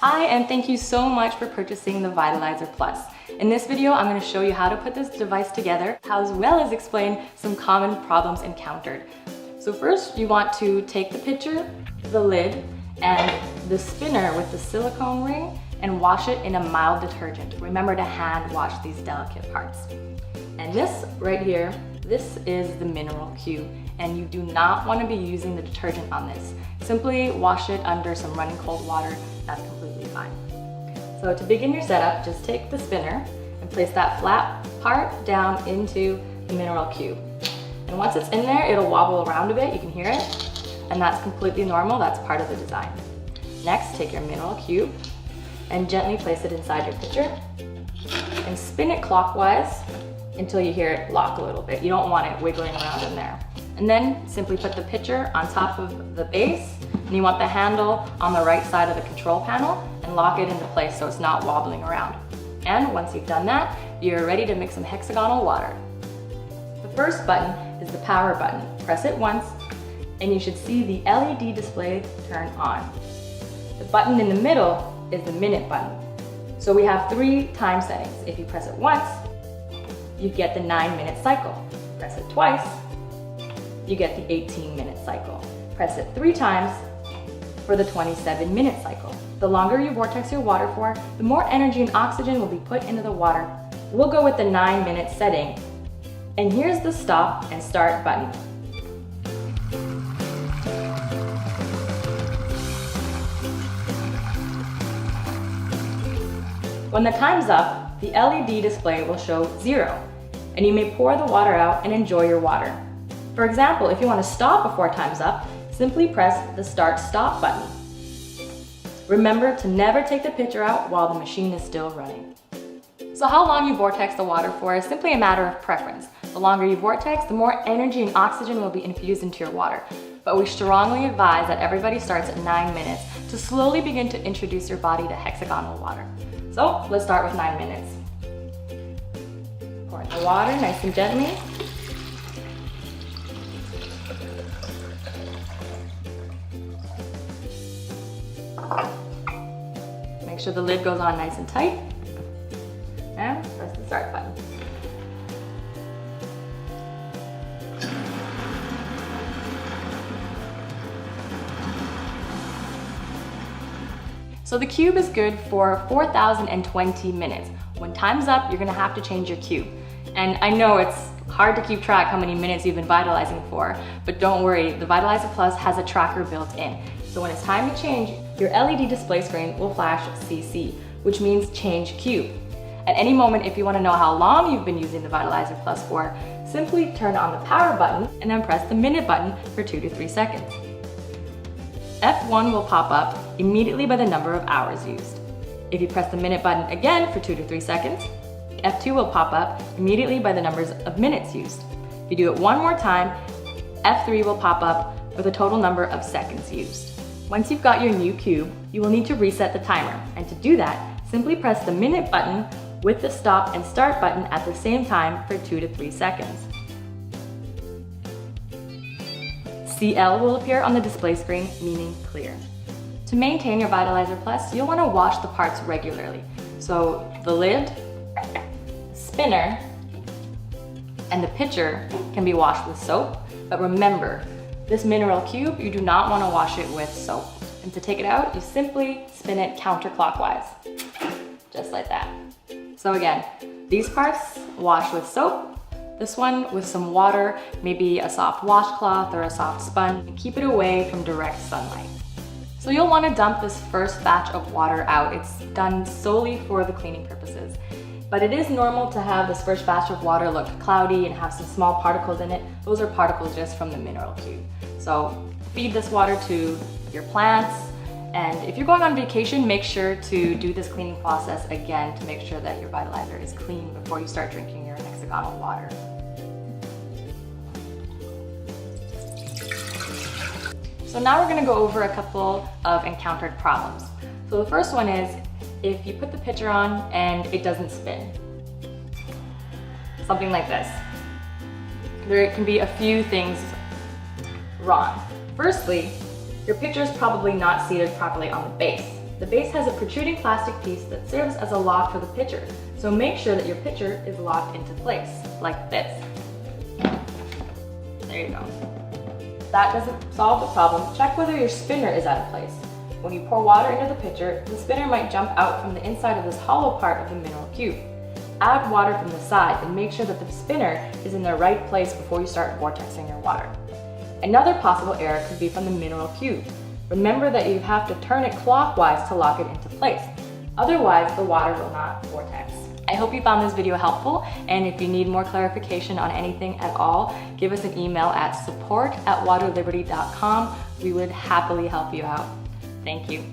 Hi, and thank you so much for purchasing the Vitalizer Plus. In this video, I'm going to show you how to put this device together, as well as explain some common problems encountered. So first, you want to take the pitcher, the lid, and the spinner with the silicone ring and wash it in a mild detergent. Remember to hand wash these delicate parts. And this right here, this is the mineral cube, and you do not want to be using the detergent on this. Simply wash it under some running cold water. That's completely fine. So to begin your setup, just take the spinner and place that flat part down into the mineral cube. And once it's in there, it'll wobble around a bit, you can hear it, and that's completely normal, that's part of the design. Next, take your mineral cube and gently place it inside your pitcher and spin it clockwise until you hear it lock a little bit. You don't want it wiggling around in there. And then simply put the pitcher on top of the base, and you want the handle on the right side of the control panel and lock it into place so it's not wobbling around. And once you've done that, you're ready to mix some hexagonal water. The first button is the power button. Press it once and you should see the LED display turn on. The button in the middle is the minute button. So we have 3 time settings. If you press it once, you get the 9-minute cycle. Press it twice, you get the 18-minute cycle. Press it 3 times for the 27-minute cycle. The longer you vortex your water for, the more energy and oxygen will be put into the water. We'll go with the 9-minute setting. And here's the stop and start button. When the time's up, the LED display will show 0, and you may pour the water out and enjoy your water. For example, if you want to stop before time's up, simply press the start-stop button. Remember to never take the pitcher out while the machine is still running. So how long you vortex the water for is simply a matter of preference. The longer you vortex, the more energy and oxygen will be infused into your water. But we strongly advise that everybody starts at 9 minutes to slowly begin to introduce your body to hexagonal water. So let's start with 9 minutes. Pour in the water nice and gently. Make sure the lid goes on nice and tight, and press the start button. So the cube is good for 4,020 minutes. When time's up, you're gonna have to change your cube. And I know it's hard to keep track how many minutes you've been vitalizing for, but don't worry, the Vitalizer Plus has a tracker built in. So when it's time to change, your LED display screen will flash CC, which means change cube. At any moment, if you want to know how long you've been using the Vitalizer Plus for, simply turn on the power button and then press the minute button for 2 to 3 seconds. F1 will pop up immediately by the number of hours used. If you press the minute button again for 2 to 3 seconds, F2 will pop up immediately by the numbers of minutes used. If you do it one more time, F3 will pop up with a total number of seconds used. Once you've got your new cube, you will need to reset the timer, and to do that, simply press the minute button with the stop and start button at the same time for 2 to 3 seconds. CL will appear on the display screen, meaning clear. To maintain your Vitalizer Plus, you'll want to wash the parts regularly. So the lid, spinner, and the pitcher can be washed with soap, but remember, this mineral cube, you do not want to wash it with soap. And to take it out, you simply spin it counterclockwise, just like that. So again, these parts wash with soap, this one with some water, maybe a soft washcloth or a soft sponge, and keep it away from direct sunlight. So you'll want to dump this first batch of water out. It's done solely for the cleaning purposes. But it is normal to have this first batch of water look cloudy and have some small particles in it. Those are particles just from the mineral cube. So feed this water to your plants, and if you're going on vacation, make sure to do this cleaning process again to make sure that your Vitalizer is clean before you start drinking your hexagonal water. So now we're gonna go over a couple of encountered problems. So the first one is, if you put the pitcher on and it doesn't spin. Something like this. There can be a few things wrong. Firstly, your pitcher is probably not seated properly on the base. The base has a protruding plastic piece that serves as a lock for the pitcher, so make sure that your pitcher is locked into place, like this. There you go. If that doesn't solve the problem, check whether your spinner is out of place. When you pour water into the pitcher, the spinner might jump out from the inside of this hollow part of the mineral cube. Add water from the side and make sure that the spinner is in the right place before you start vortexing your water. Another possible error could be from the mineral cube. Remember that you have to turn it clockwise to lock it into place. Otherwise, the water will not vortex. I hope you found this video helpful, and if you need more clarification on anything at all, give us an email at support@waterliberty.com. We would happily help you out. Thank you.